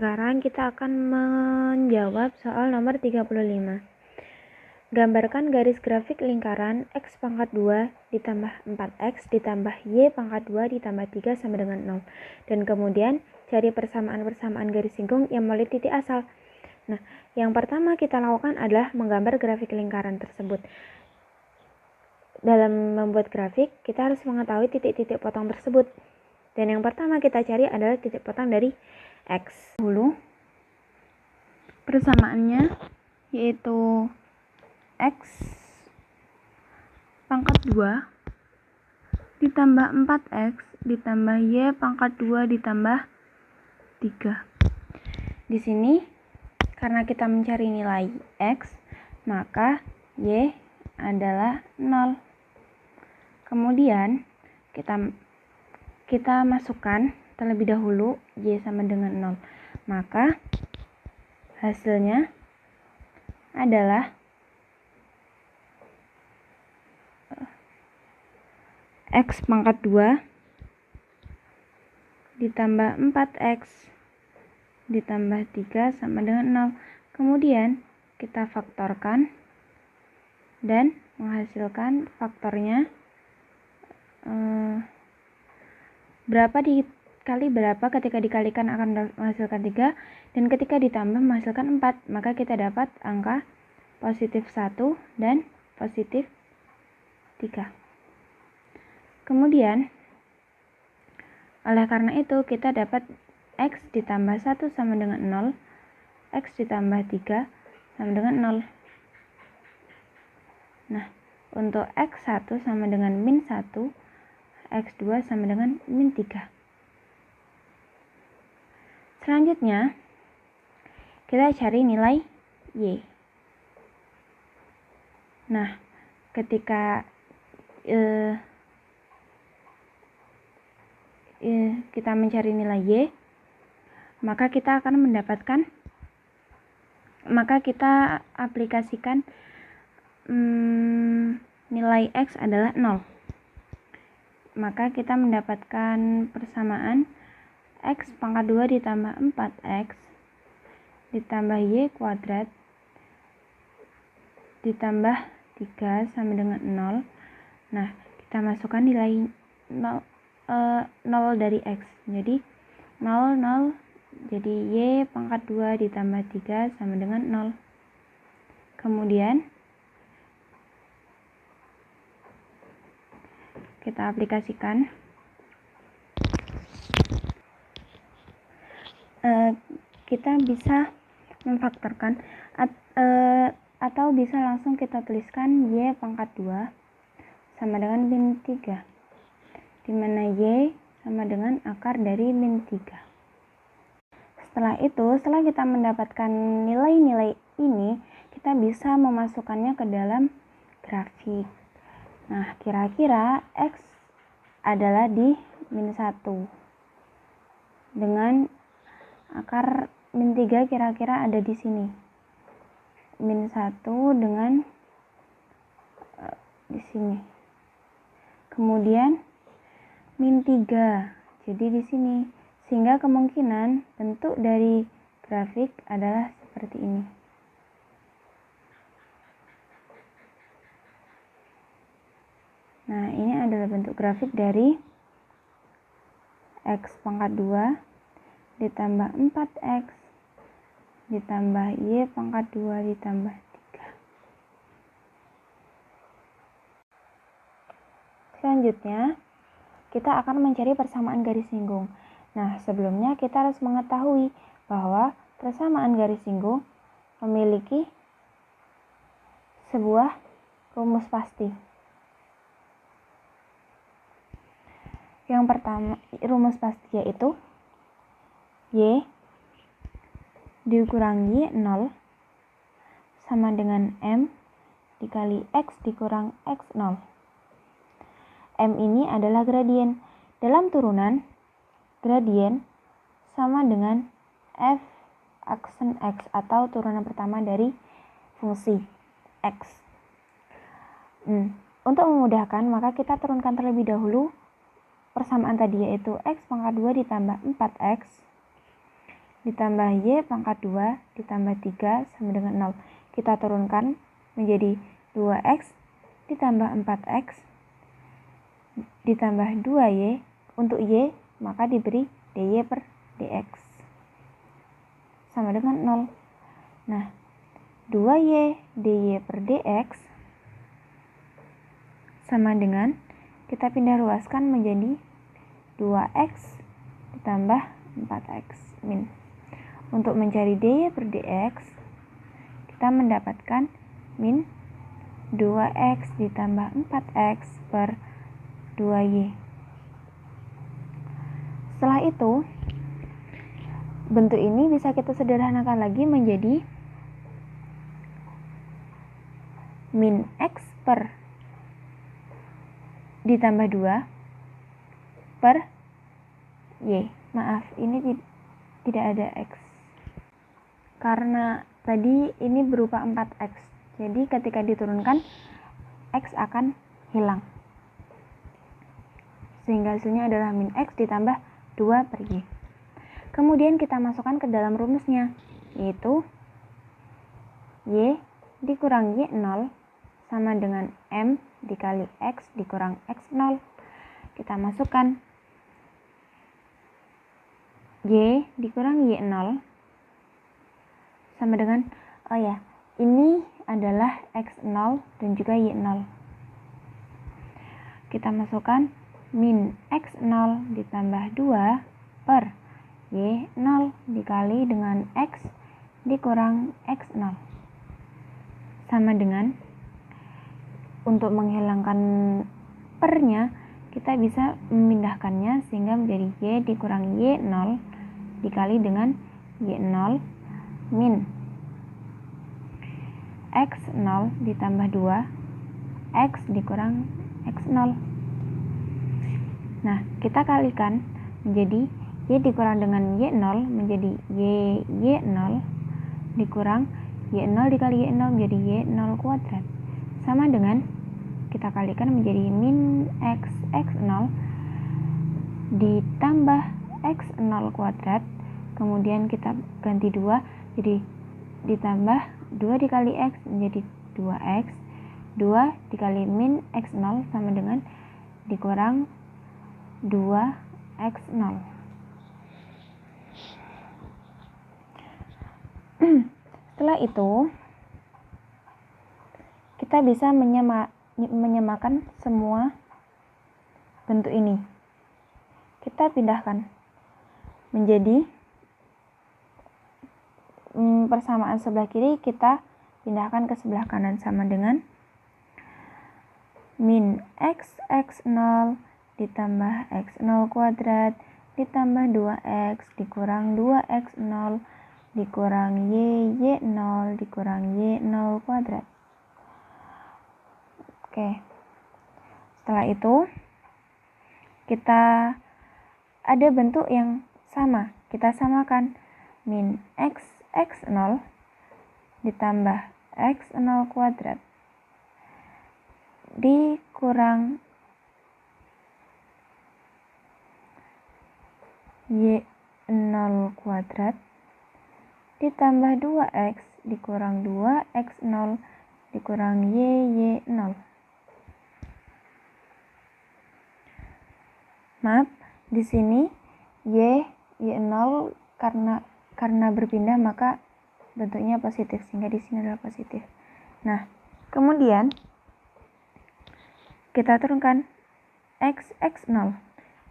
Sekarang kita akan menjawab soal nomor 35. Gambarkan garis grafik lingkaran X pangkat 2 ditambah 4X ditambah Y pangkat 2 ditambah 3 sama dengan 0. Dan kemudian cari persamaan-persamaan garis singgung yang melalui titik asal. Nah, yang pertama kita lakukan adalah menggambar grafik lingkaran tersebut. Dalam membuat grafik, kita harus mengetahui titik-titik potong tersebut. Dan yang pertama kita cari adalah titik potong dari X. Dulu persamaannya yaitu X pangkat 2 ditambah 4X ditambah Y pangkat 2 ditambah 3. Di sini karena kita mencari nilai X, maka Y adalah 0. Kemudian kita masukkan terlebih dahulu Y sama dengan 0. Maka hasilnya adalah X pangkat 2 ditambah 4X ditambah 3 sama dengan 0. Kemudian kita faktorkan dan menghasilkan faktornya berapa dikali berapa ketika dikalikan akan menghasilkan 3, dan ketika ditambah menghasilkan 4, maka kita dapat angka positif 1 dan positif 3. Kemudian oleh karena itu kita dapat X ditambah 1 sama dengan 0, X ditambah 3 sama dengan 0. Nah, untuk X1 sama dengan min 1, X2 sama dengan min 3. Selanjutnya, kita cari nilai Y. Nah, ketika kita mencari nilai Y, maka kita aplikasikan nilai X adalah 0. Maka kita mendapatkan persamaan X pangkat 2 ditambah 4X ditambah Y kuadrat ditambah 3 sama dengan 0. Nah, kita masukkan nilai 0 dari X. Jadi 0, 0. Jadi Y pangkat 2 ditambah 3 sama dengan 0. Kemudian kita aplikasikan. Kita bisa memfaktorkan atau bisa langsung kita tuliskan Y pangkat 2 sama dengan min 3, di mana Y sama dengan akar dari min 3. Setelah kita mendapatkan nilai-nilai ini, kita bisa memasukkannya ke dalam grafik. Nah, kira-kira X adalah di min 1 dengan akar min 3 kira-kira ada di sini. Min 1 dengan di sini. Kemudian min 3 jadi di sini. Sehingga kemungkinan bentuk dari grafik adalah seperti ini. Nah, ini adalah bentuk grafik dari X pangkat 2 ditambah 4X ditambah Y pangkat 2 ditambah 3. Selanjutnya, kita akan mencari persamaan garis singgung. Nah, sebelumnya kita harus mengetahui bahwa persamaan garis singgung memiliki sebuah rumus pasti. Yang pertama, rumus pasti yaitu Y dikurangi 0 sama dengan M dikali X dikurang X0. M ini adalah gradien. Dalam turunan, gradien sama dengan F aksen X atau turunan pertama dari fungsi X. Untuk memudahkan, maka kita turunkan terlebih dahulu persamaan tadi, yaitu X pangkat 2 ditambah 4X ditambah Y pangkat 2 ditambah 3 sama dengan 0. Kita turunkan menjadi 2X ditambah 4X ditambah 2Y. Untuk Y maka diberi dy per dx sama dengan 0. Nah, 2Y dy per dx sama dengan, kita pindah ruaskan menjadi 2X ditambah 4X min. Untuk mencari dy per dx, kita mendapatkan min 2X ditambah 4X per 2Y. Setelah itu, bentuk ini bisa kita sederhanakan lagi menjadi min X per ditambah 2 per Y. Maaf, ini tidak ada X. Karena tadi ini berupa 4X. Jadi ketika diturunkan, X akan hilang. Sehingga hasilnya adalah min X ditambah 2 per Y. Kemudian kita masukkan ke dalam rumusnya, yaitu Y dikurang Y0 sama dengan M dikali X dikurang X0. Kita masukkan Y dikurang Y0 sama dengan, ini adalah X0 dan juga Y0. Kita masukkan min X0 ditambah 2 per Y0 dikali dengan X dikurang X0 sama dengan, untuk menghilangkan pernya kita bisa memindahkannya sehingga menjadi Y dikurang Y0 dikali dengan Y0 min X0 ditambah 2 X dikurang X0. Nah, kita kalikan menjadi Y dikurang dengan Y0 menjadi Y0 dikurang Y0 dikali Y0 menjadi Y0 kuadrat sama dengan, kita kalikan menjadi min X0 ditambah X0 kuadrat, kemudian kita ganti 2 jadi ditambah 2 dikali X menjadi 2X, 2 dikali min X0 sama dengan dikurang 2X0. Setelah itu kita bisa menyamakan semua bentuk ini. Kita pindahkan menjadi persamaan sebelah kiri, kita pindahkan ke sebelah kanan sama dengan min X0 ditambah X0 kuadrat ditambah 2X dikurang 2X0 dikurang Y0 dikurang Y0 kuadrat. Oke. Setelah itu kita ada bentuk yang sama. Kita samakan min X0 ditambah X0 kuadrat dikurang Y0 kuadrat ditambah 2X dikurang 2X0 dikurang Y0. Maaf, di sini Y0 karena berpindah maka bentuknya positif, sehingga di sini adalah positif. Nah, kemudian kita turunkan X0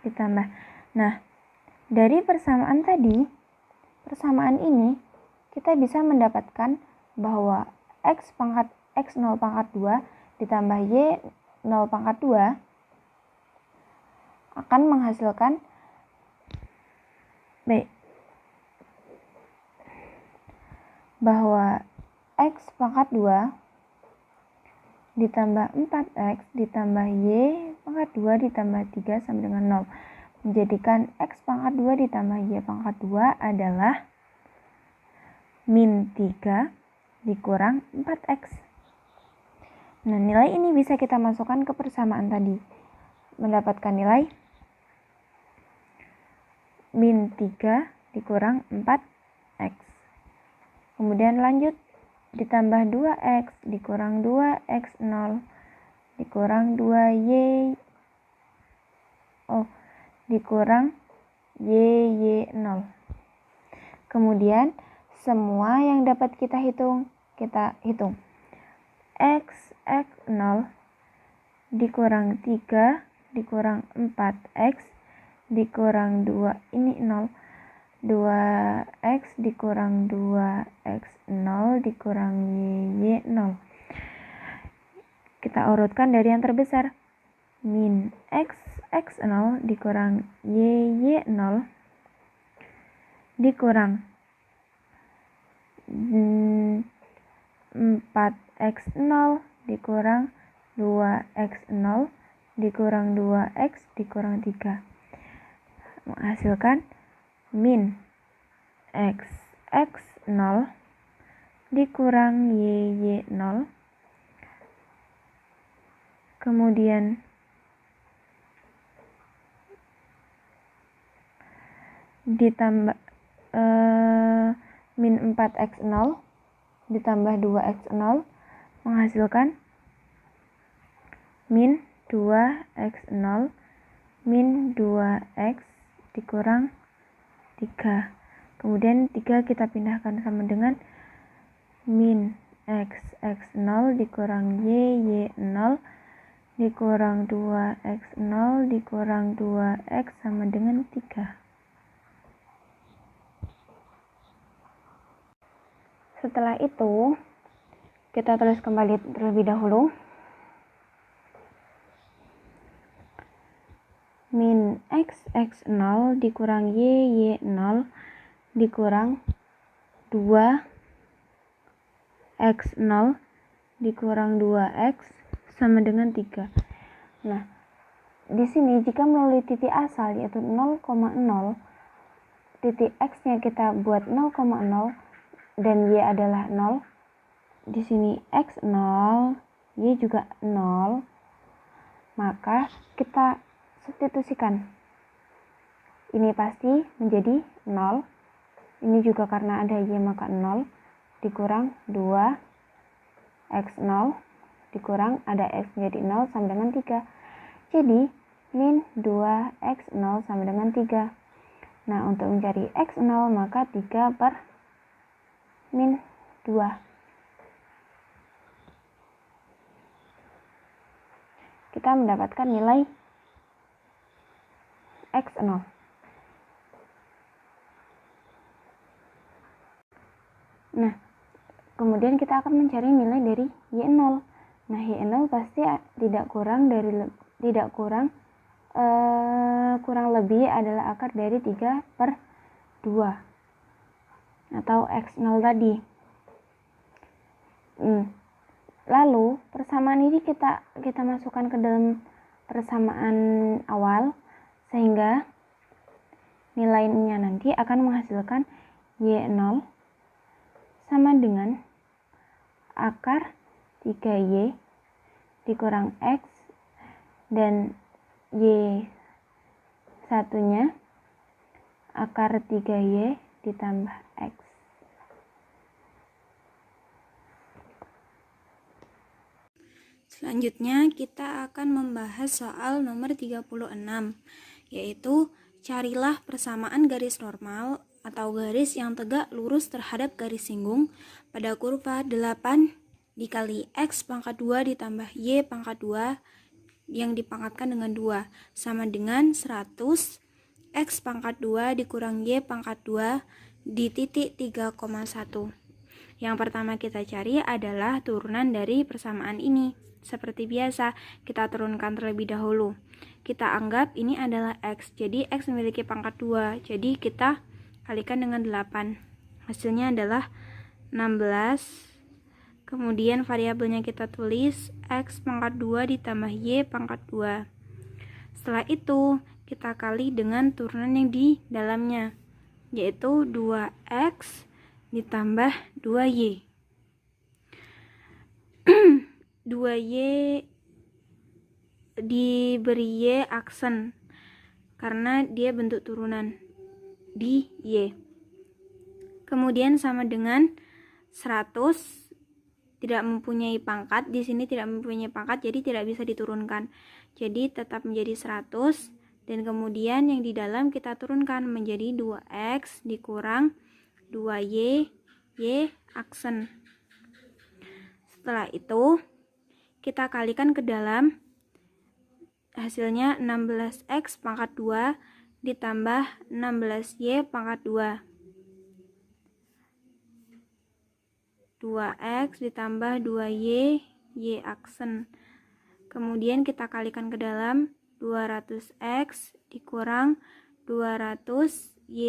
ditambah. Nah, dari persamaan tadi, persamaan ini kita bisa mendapatkan bahwa X0 pangkat 2 ditambah Y0 pangkat 2 akan menghasilkan bahwa X pangkat 2 ditambah 4X ditambah Y pangkat 2 ditambah 3 sama dengan 0. Menjadikan X pangkat 2 ditambah Y pangkat 2 adalah min 3 dikurang 4X. Nah, nilai ini bisa kita masukkan ke persamaan tadi. Mendapatkan nilai min 3 dikurang 4 X. Kemudian lanjut, ditambah 2X dikurang 2X0 dikurang 2Y dikurang YY0. Kemudian semua yang dapat kita hitung. X0 dikurang 3 dikurang 4X dikurang 2, ini 0. 2X dikurang 2X0 dikurang YY0. Kita urutkan dari yang terbesar. Min X0 dikurang YY0 dikurang 4X0 dikurang 2X0 dikurang 2X dikurang 3. Menghasilkan min X0 dikurang YY0. Kemudian ditambah min 4X0 ditambah 2X0 menghasilkan min 2X0 min 2X dikurang 3. Kemudian 3 kita pindahkan sama dengan min X0 dikurang YY0 dikurang 2X0 dikurang 2X sama dengan 3. Setelah itu, kita tulis kembali terlebih dahulu. Min X0 dikurang YY0 dikurang 2X0 dikurang 2X sama dengan 3. Nah, di sini jika melalui titik asal yaitu 0,0, titik X-nya kita buat 0,0 dan Y adalah 0. Di sini X 0, Y juga 0. Maka kita substitusikan. Ini pasti menjadi 0. Ini juga karena ada Y maka 0 dikurang 2 X0 dikurang ada X menjadi 0 sama dengan 3. Jadi min 2 X0 sama dengan 3. Nah, untuk mencari X0 maka 3 per min 2. Kita mendapatkan nilai X0. Nah, kemudian kita akan mencari nilai dari Y0. Nah, Y0 pasti kurang lebih adalah akar dari 3 per 2 atau X0 tadi. Lalu persamaan ini kita masukkan ke dalam persamaan awal sehingga nilainya nanti akan menghasilkan Y0 sama dengan akar 3Y dikurang X dan Y satunya akar 3Y ditambah X. Selanjutnya kita akan membahas soal nomor 36, yaitu carilah persamaan garis normal atau garis yang tegak lurus terhadap garis singgung pada kurva 8 dikali X pangkat 2 ditambah Y pangkat 2 yang dipangkatkan dengan 2 sama dengan 100 X pangkat 2 dikurang Y pangkat 2 di titik 3,1. Yang pertama kita cari adalah turunan dari persamaan ini. Seperti biasa, kita turunkan terlebih dahulu. Kita anggap ini adalah X, jadi X memiliki pangkat 2, jadi kita kalikan dengan 8. Hasilnya adalah 16. Kemudian variabelnya kita tulis X pangkat 2 ditambah Y pangkat 2. Setelah itu, kita kali dengan turunan yang di dalamnya, yaitu 2X ditambah 2Y. 2Y diberi Y aksen karena dia bentuk turunan di Y. kemudian sama dengan 100, tidak mempunyai pangkat. Di sini tidak mempunyai pangkat, jadi tidak bisa diturunkan. Jadi tetap menjadi 100, dan kemudian yang di dalam kita turunkan menjadi 2x dikurang 2y, y aksen. Setelah itu kita kalikan ke dalam, hasilnya 16x pangkat 2 ditambah 16y pangkat 2. 2x ditambah 2y, y aksen. Kemudian kita kalikan ke dalam, 200x dikurang 200y,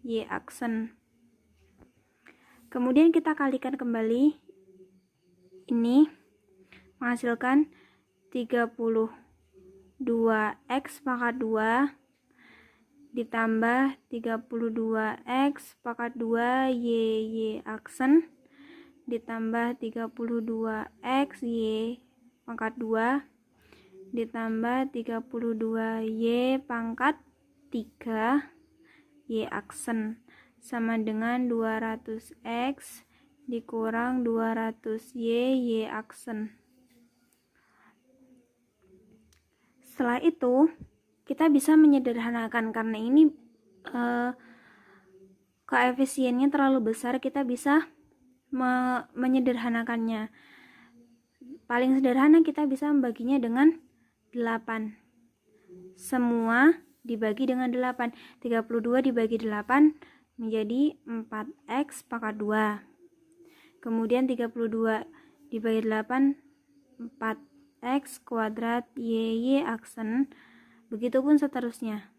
y aksen. Kemudian kita kalikan kembali, ini menghasilkan 32x pangkat 2 ditambah 32x pangkat 2 y aksen ditambah 32x y pangkat 2 ditambah 32y pangkat 3 y aksen sama dengan 200x dikurang 200y, y aksen. Setelah itu kita bisa menyederhanakan, karena ini koefisiennya terlalu besar, kita bisa menyederhanakannya. Paling sederhana kita bisa membaginya dengan 8. Semua dibagi dengan 8. 32 dibagi 8 menjadi 4x pangkat 2. Kemudian 32 dibagi 8, 4x kuadrat y aksen. Begitupun seterusnya.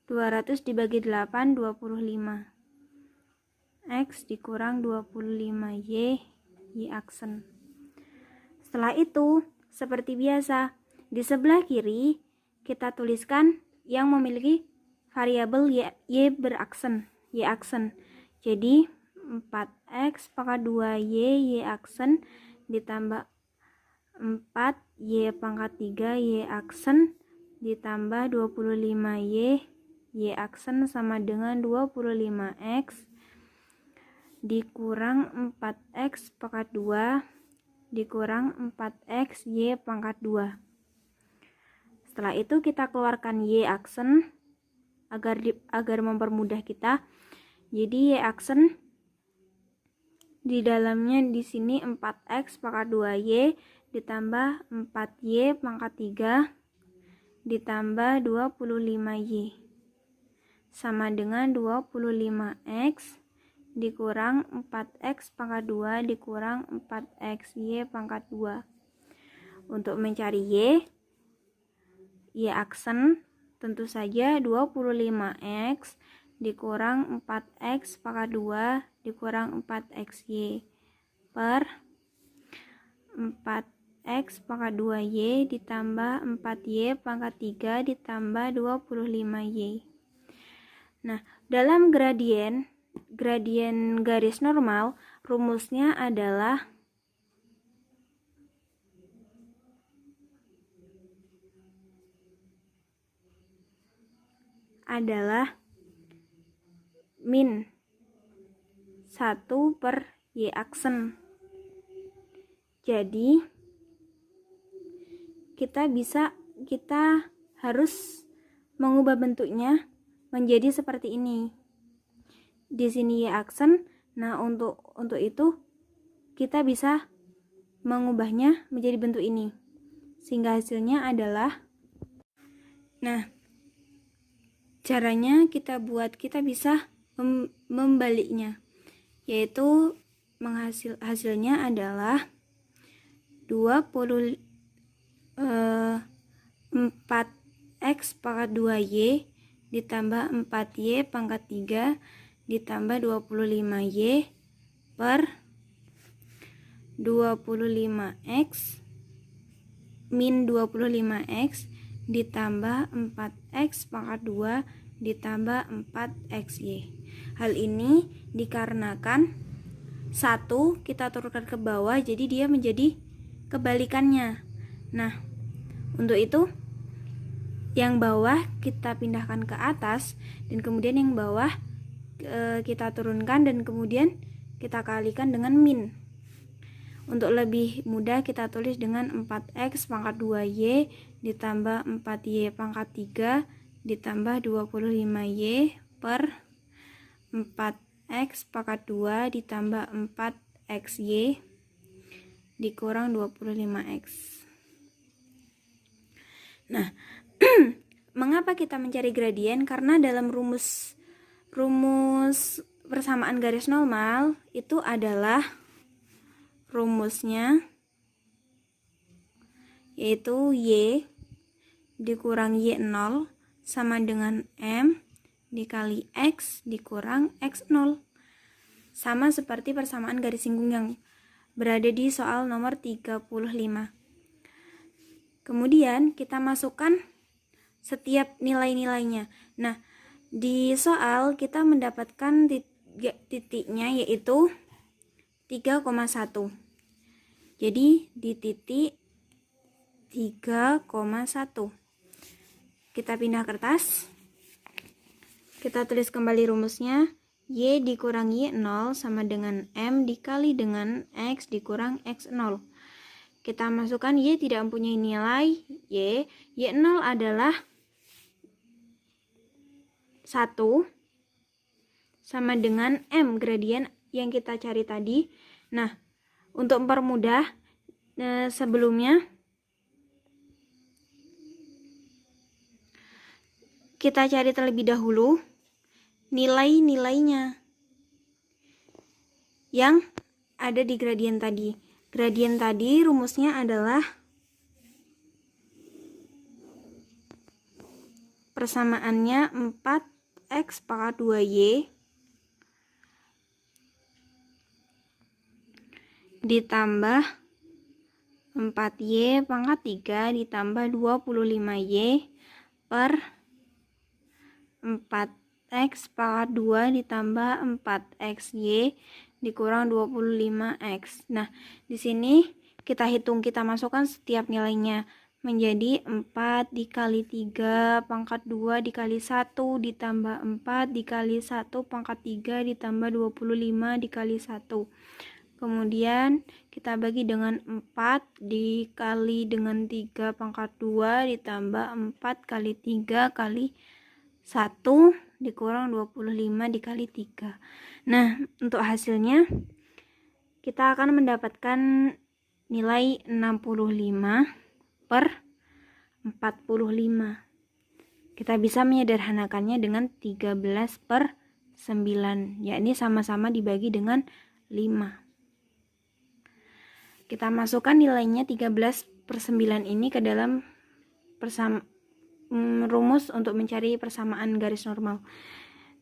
200 dibagi 8, 25. X dikurang 25Y, Y aksen. Setelah itu, seperti biasa, di sebelah kiri kita tuliskan yang memiliki variabel Y beraksen, Y aksen. Jadi 4X pangkat 2Y, Y aksen ditambah 4Y pangkat 3, Y aksen ditambah 25Y, Y aksen sama dengan 25X dikurang 4X pangkat 2 dikurang 4X Y pangkat 2. Setelah itu kita keluarkan Y aksen agar mempermudah kita. Jadi Y aksen di dalamnya di sini 4X pangkat 2Y ditambah 4Y pangkat 3 ditambah 25Y sama dengan 25X dikurang 4X pangkat 2 dikurang 4XY pangkat 2. Untuk mencari Y aksen tentu saja 25X dikurang 4X pangkat 2 dikurang 4XY per 4X pangkat 2Y ditambah 4Y pangkat 3 ditambah 25Y. Nah, dalam gradien garis normal, rumusnya adalah min 1 per Y aksen. Jadi kita harus mengubah bentuknya menjadi seperti ini. Di sini Y aksen. Nah, untuk itu kita bisa mengubahnya menjadi bentuk ini. Sehingga hasilnya adalah, nah, caranya kita bisa membaliknya, yaitu hasilnya adalah 4X pangkat 2Y ditambah 4Y pangkat 3 ditambah 25Y per 25X min 25X ditambah 4X pangkat 2 ditambah 4XY. Hal ini dikarenakan 1 kita turunkan ke bawah, jadi dia menjadi kebalikannya. Nah, Untuk itu, yang bawah kita pindahkan ke atas, dan kemudian yang bawah kita turunkan, dan kemudian kita kalikan dengan min. Untuk lebih mudah kita tulis dengan 4x pangkat 2y ditambah 4y pangkat 3 ditambah 25y per 4x pangkat 2 ditambah 4xy dikurang 25x. Nah, mengapa kita mencari gradien? Karena dalam rumus persamaan garis normal itu adalah rumusnya yaitu y dikurang y0 sama dengan m dikali x dikurang x0. Sama seperti persamaan garis singgung yang berada di soal nomor 35. Kemudian kita masukkan setiap nilai-nilainya. Nah, di soal kita mendapatkan titiknya yaitu 3,1. Jadi di titik 3,1 kita pindah kertas, kita tulis kembali rumusnya. Y dikurang Y0 sama dengan M dikali dengan X dikurang X0. Kita masukkan Y tidak mempunyai nilai Y. Y0 adalah 1 sama dengan M, gradien yang kita cari tadi. Nah, untuk mempermudah, sebelumnya kita cari terlebih dahulu nilai-nilainya yang ada di gradien tadi. Gradien tadi rumusnya adalah persamaannya 4x pangkat 2y ditambah 4y pangkat 3 ditambah 25y per 4x pangkat 2 ditambah 4xy dikurang 25x. Nah, di sini kita hitung, kita masukkan setiap nilainya menjadi 4 dikali 3 pangkat 2 dikali 1 ditambah 4 dikali 1 pangkat 3 ditambah 25 dikali 1. Kemudian kita bagi dengan 4 dikali dengan 3 pangkat 2 ditambah 4 kali 3 kali 1 dikurang 25 dikali 3. Nah, untuk hasilnya kita akan mendapatkan nilai 65 per 45. Kita bisa menyederhanakannya dengan 13 per 9, yakni sama-sama dibagi dengan 5. Kita masukkan nilainya 13 per 9 ini ke dalam rumus untuk mencari persamaan garis normal.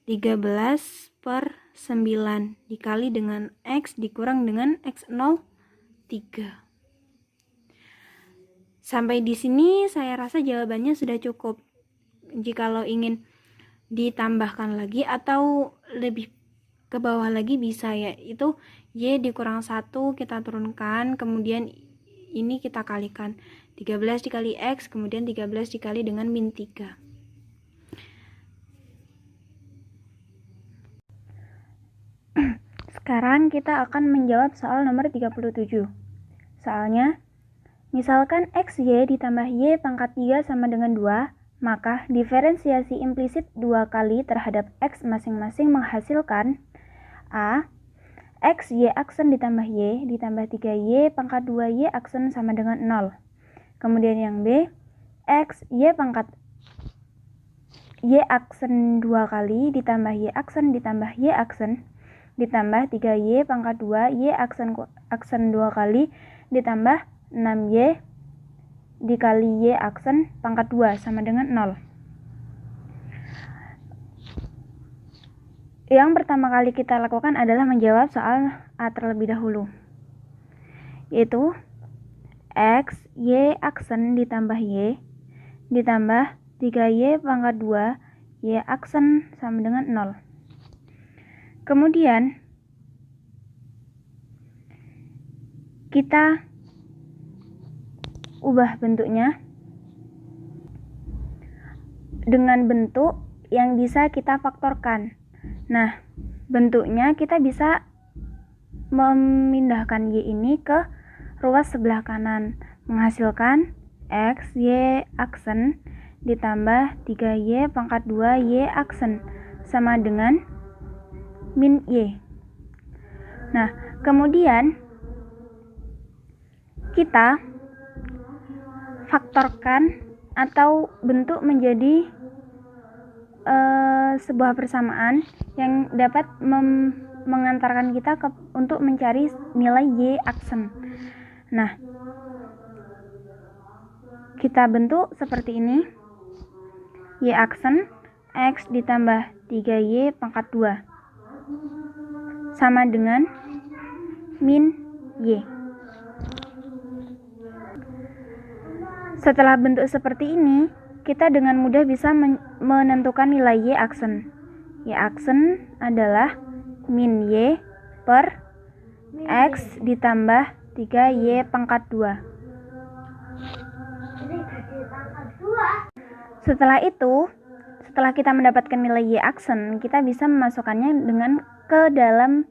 13 per 9 dikali dengan X dikurang dengan X0 3. Sampai di sini saya rasa jawabannya sudah cukup. Jikalau ingin ditambahkan lagi atau lebih ke bawah lagi bisa, ya, itu Y dikurang 1 kita turunkan, kemudian ini kita kalikan 13 dikali X, kemudian 13 dikali dengan min 3. Sekarang kita akan menjawab soal nomor 37. Soalnya, misalkan XY ditambah Y pangkat 3 sama dengan 2, maka diferensiasi implisit 2 kali terhadap X masing-masing menghasilkan A. X Y aksen ditambah Y ditambah 3Y pangkat 2Y aksen sama dengan 0. Kemudian yang B, X Y pangkat Y aksen 2 kali ditambah Y aksen ditambah Y aksen ditambah 3Y pangkat 2 Y aksen 2 kali ditambah 6Y dikali Y aksen pangkat 2 sama dengan 0. Yang pertama kali kita lakukan adalah menjawab soal A terlebih dahulu, yaitu X Y aksen ditambah Y ditambah 3Y pangkat 2 Y aksen sama dengan 0. Kemudian kita ubah bentuknya dengan bentuk yang bisa kita faktorkan. Nah, bentuknya kita bisa memindahkan Y ini ke ruas sebelah kanan, menghasilkan X, Y aksen ditambah 3Y pangkat 2 Y aksen sama dengan min Y. Nah, kemudian kita faktorkan atau bentuk menjadi sebuah persamaan yang dapat mengantarkan kita untuk mencari nilai Y aksen. Nah, kita bentuk seperti ini. Y aksen X ditambah 3Y pangkat 2 sama dengan min Y. Setelah bentuk seperti ini, kita dengan mudah bisa menentukan nilai Y aksen. Y aksen adalah min Y per X ditambah 3Y pangkat 2. Setelah itu, setelah kita mendapatkan nilai Y aksen, kita bisa memasukkannya ke dalam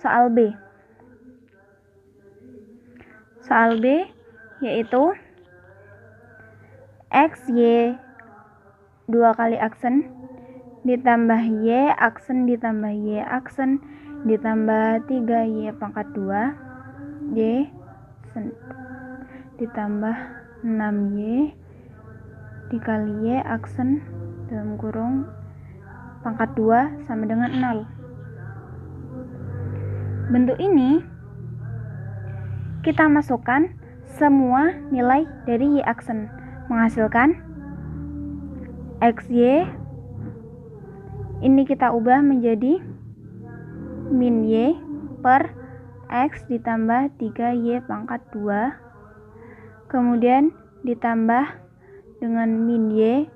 soal B. Soal B yaitu X, Y 2 kali aksen ditambah Y aksen ditambah Y aksen ditambah 3Y pangkat 2 Y ditambah 6Y dikali Y aksen dalam kurung pangkat 2 sama dengan 0. Bentuk ini kita masukkan semua nilai dari Y aksen, menghasilkan XY. Ini kita ubah menjadi min Y per X ditambah 3Y pangkat 2, kemudian ditambah dengan min Y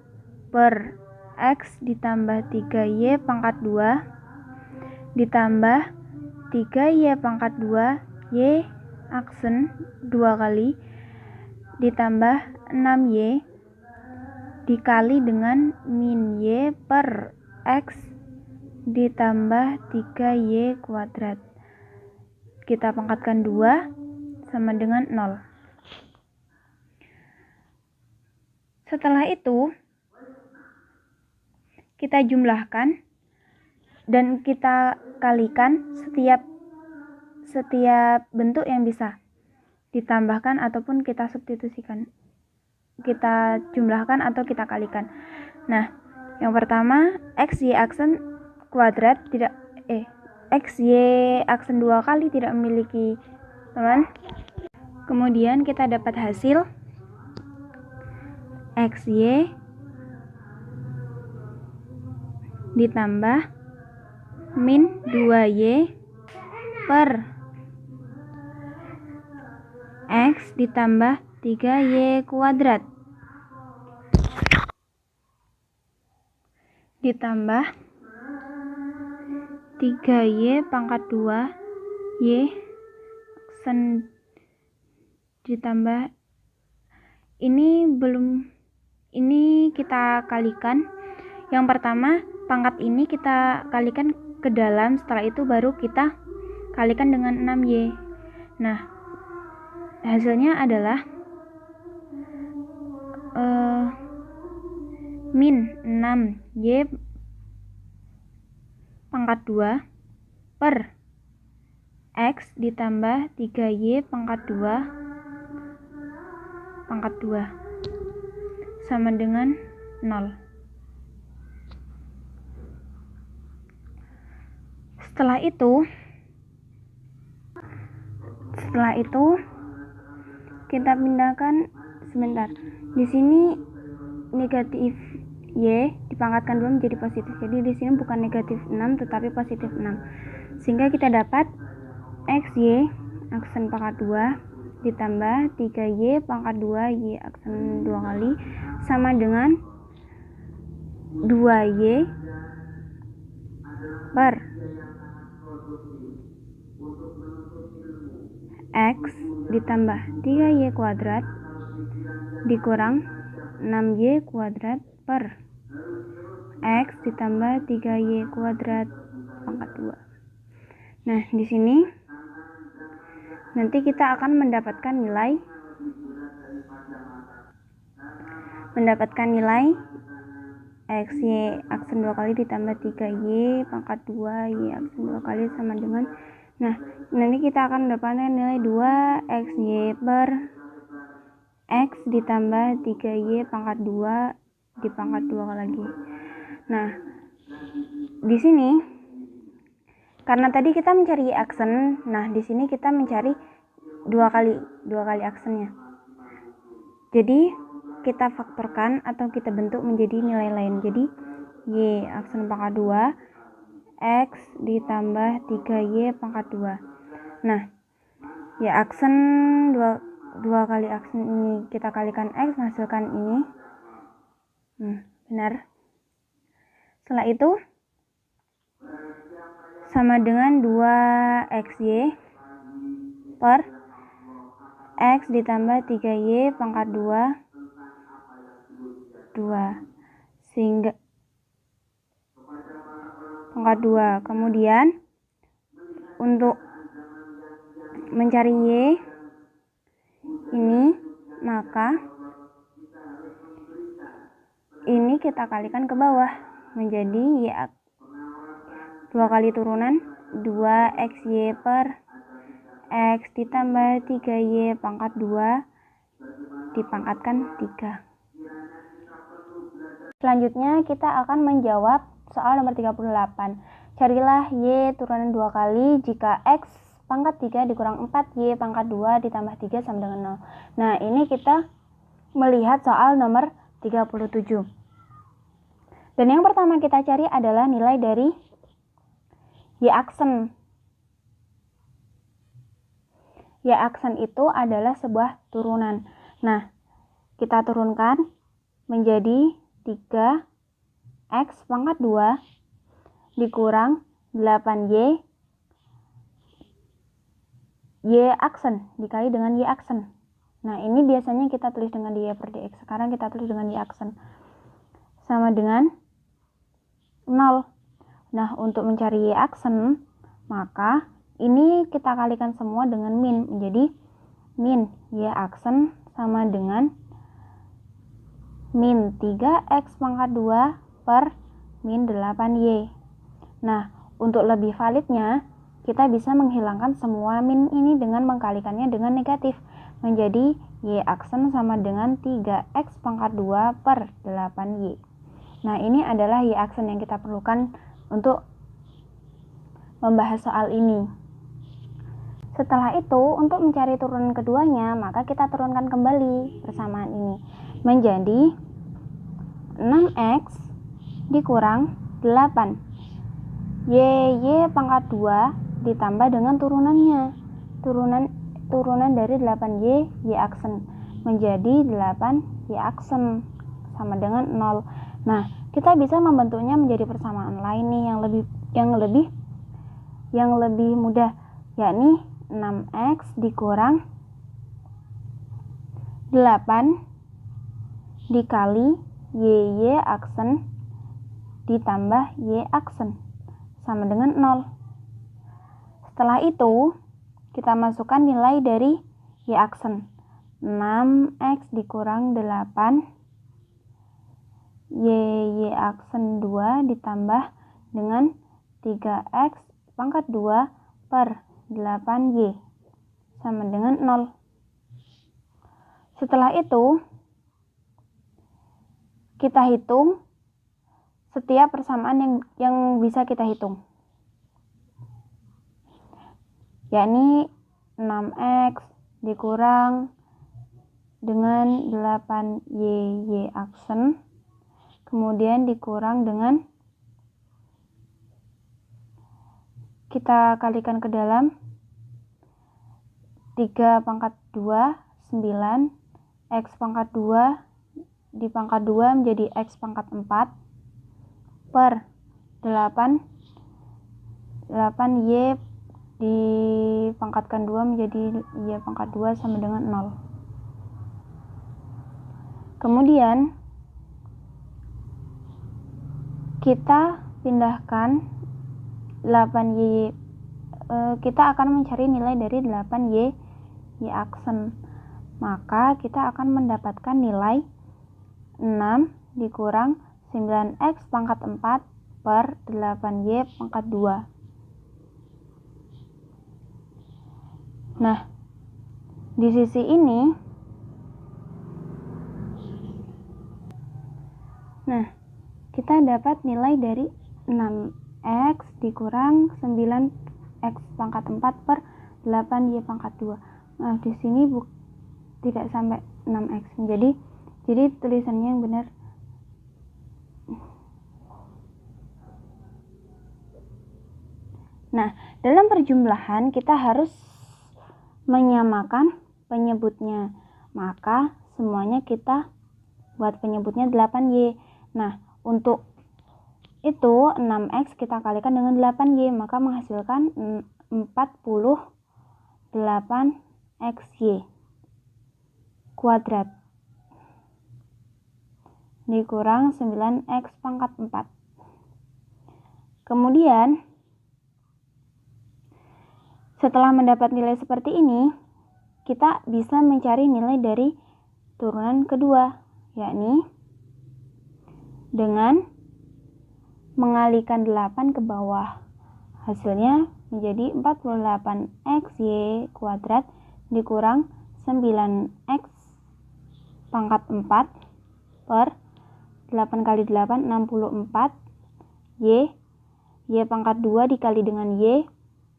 per X ditambah 3Y pangkat 2 ditambah 3Y pangkat 2 Y aksen 2 kali ditambah 6Y dikali dengan min Y per X ditambah 3Y kuadrat. Kita pangkatkan 2 sama dengan 0. Setelah itu, kita jumlahkan dan kita kalikan setiap bentuk yang bisa ditambahkan ataupun kita substitusikan. Kita jumlahkan atau kita kalikan. Nah, yang pertama X Y aksen kuadrat X Y aksen 2 kali tidak memiliki teman. Kemudian kita dapat hasil XY ditambah min 2Y per X ditambah 3Y kuadrat ditambah 3Y pangkat 2 Y aksen ditambah ini kita kalikan. Yang pertama, pangkat ini kita kalikan ke dalam, setelah itu baru kita kalikan dengan 6Y. Nah, hasilnya adalah min 6Y pangkat 2 per X ditambah 3Y pangkat 2 sama dengan 0. Setelah itu kita pindahkan sebentar. Di sini negatif Y dipangkatkan 2 menjadi positif. Jadi di sini bukan negatif 6 tetapi positif 6. Sehingga kita dapat XY aksen pangkat 2 ditambah 3Y pangkat 2 Y aksen 2 kali sama dengan 2Y per X ditambah 3Y kuadrat dikurang 6Y kuadrat per X ditambah 3Y kuadrat pangkat 2. Nah, di sini nanti kita akan mendapatkan nilai X Y aksen 2 kali ditambah 3Y pangkat 2 Y aksen 2 kali sama dengan, nah nanti kita akan mendapatkan nilai 2XY per X ditambah 3Y pangkat 2 di pangkat 2 lagi. Nah, di sini karena tadi kita mencari aksen, nah di sini kita mencari dua kali aksennya. Jadi kita faktorkan atau kita bentuk menjadi nilai lain. Jadi Y aksen pangkat 2 X ditambah 3Y pangkat 2. Nah, ya aksen dua kali aksen ini kita kalikan X menghasilkan ini. Benar. Setelah itu sama dengan 2XY per X ditambah 3Y pangkat 2 sehingga pangkat 2. Kemudian untuk mencari Y ini, maka ini kita kalikan ke bawah menjadi Y 2 kali turunan 2XY per X ditambah 3Y pangkat 2 dipangkatkan 3. Selanjutnya kita akan menjawab soal nomor 38. Carilah Y turunan 2 kali jika X pangkat 3 dikurang 4Y pangkat 2 ditambah 3 sama dengan 0. Nah, ini kita melihat soal nomor 37. Dan yang pertama kita cari adalah nilai dari Y aksen. Y aksen itu adalah sebuah turunan. Nah, kita turunkan menjadi 3X pangkat 2 dikurang 8Y Y aksen dikali dengan Y aksen. Nah, ini biasanya kita tulis dengan Y per DX. Sekarang kita tulis dengan Y aksen. Sama dengan 0. Nah, untuk mencari Y aksen, maka ini kita kalikan semua dengan min. Menjadi min Y aksen sama dengan min 3X pangkat 2 per min 8Y. Nah, untuk lebih validnya, kita bisa menghilangkan semua min ini dengan mengkalikannya dengan negatif. Menjadi Y aksen sama dengan 3X pangkat 2 per 8Y. Nah, ini adalah Y aksen yang kita perlukan untuk membahas soal ini. Setelah itu, untuk mencari turunan keduanya, maka kita turunkan kembali persamaan ini menjadi 6X dikurang 8 Y pangkat 2 ditambah dengan turunannya, turunan dari 8Y Y aksen menjadi 8Y aksen sama dengan 0. Nah, kita bisa membentuknya menjadi persamaan lain nih yang lebih mudah, yakni 6X dikurang 8 dikali Y aksen ditambah Y aksen sama dengan 0. Setelah itu, kita masukkan nilai dari Y aksen. 6X dikurang 8 Y aksen 2 ditambah dengan 3X pangkat 2 per 8Y sama dengan 0. Setelah itu, kita hitung setiap persamaan yang bisa kita hitung, yakni 6X dikurang dengan 8Y aksen, kemudian dikurang dengan, kita kalikan ke dalam, 3 pangkat 2, 9, X pangkat 2 di pangkat 2 menjadi X pangkat 4 per 8Y dipangkatkan 2 menjadi Y pangkat 2 sama dengan 0. Kemudian kita pindahkan 8y, kita akan mencari nilai dari 8y aksen. Maka kita akan mendapatkan nilai 6 dikurang 9x pangkat 4 per 8y pangkat 2. Nah, di sisi ini, kita dapat nilai dari 6x dikurang 9x pangkat 4 per 8y pangkat 2. Nah, di sini tidak sampai 6x. Jadi tulisannya yang benar. Nah, dalam perjumlahan kita harus menyamakan penyebutnya. Maka semuanya kita buat penyebutnya 8y. Nah, untuk itu 6x kita kalikan dengan 8y, maka menghasilkan 48xy kuadrat dikurang 9x pangkat 4. Kemudian setelah mendapat nilai seperti ini, kita bisa mencari nilai dari turunan kedua, yakni dengan mengalihkan 8 ke bawah. Hasilnya menjadi 48xy kuadrat dikurang 9x pangkat 4 per 8 kali 8 64 y pangkat 2 dikali dengan y,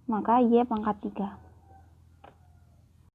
maka y pangkat 3.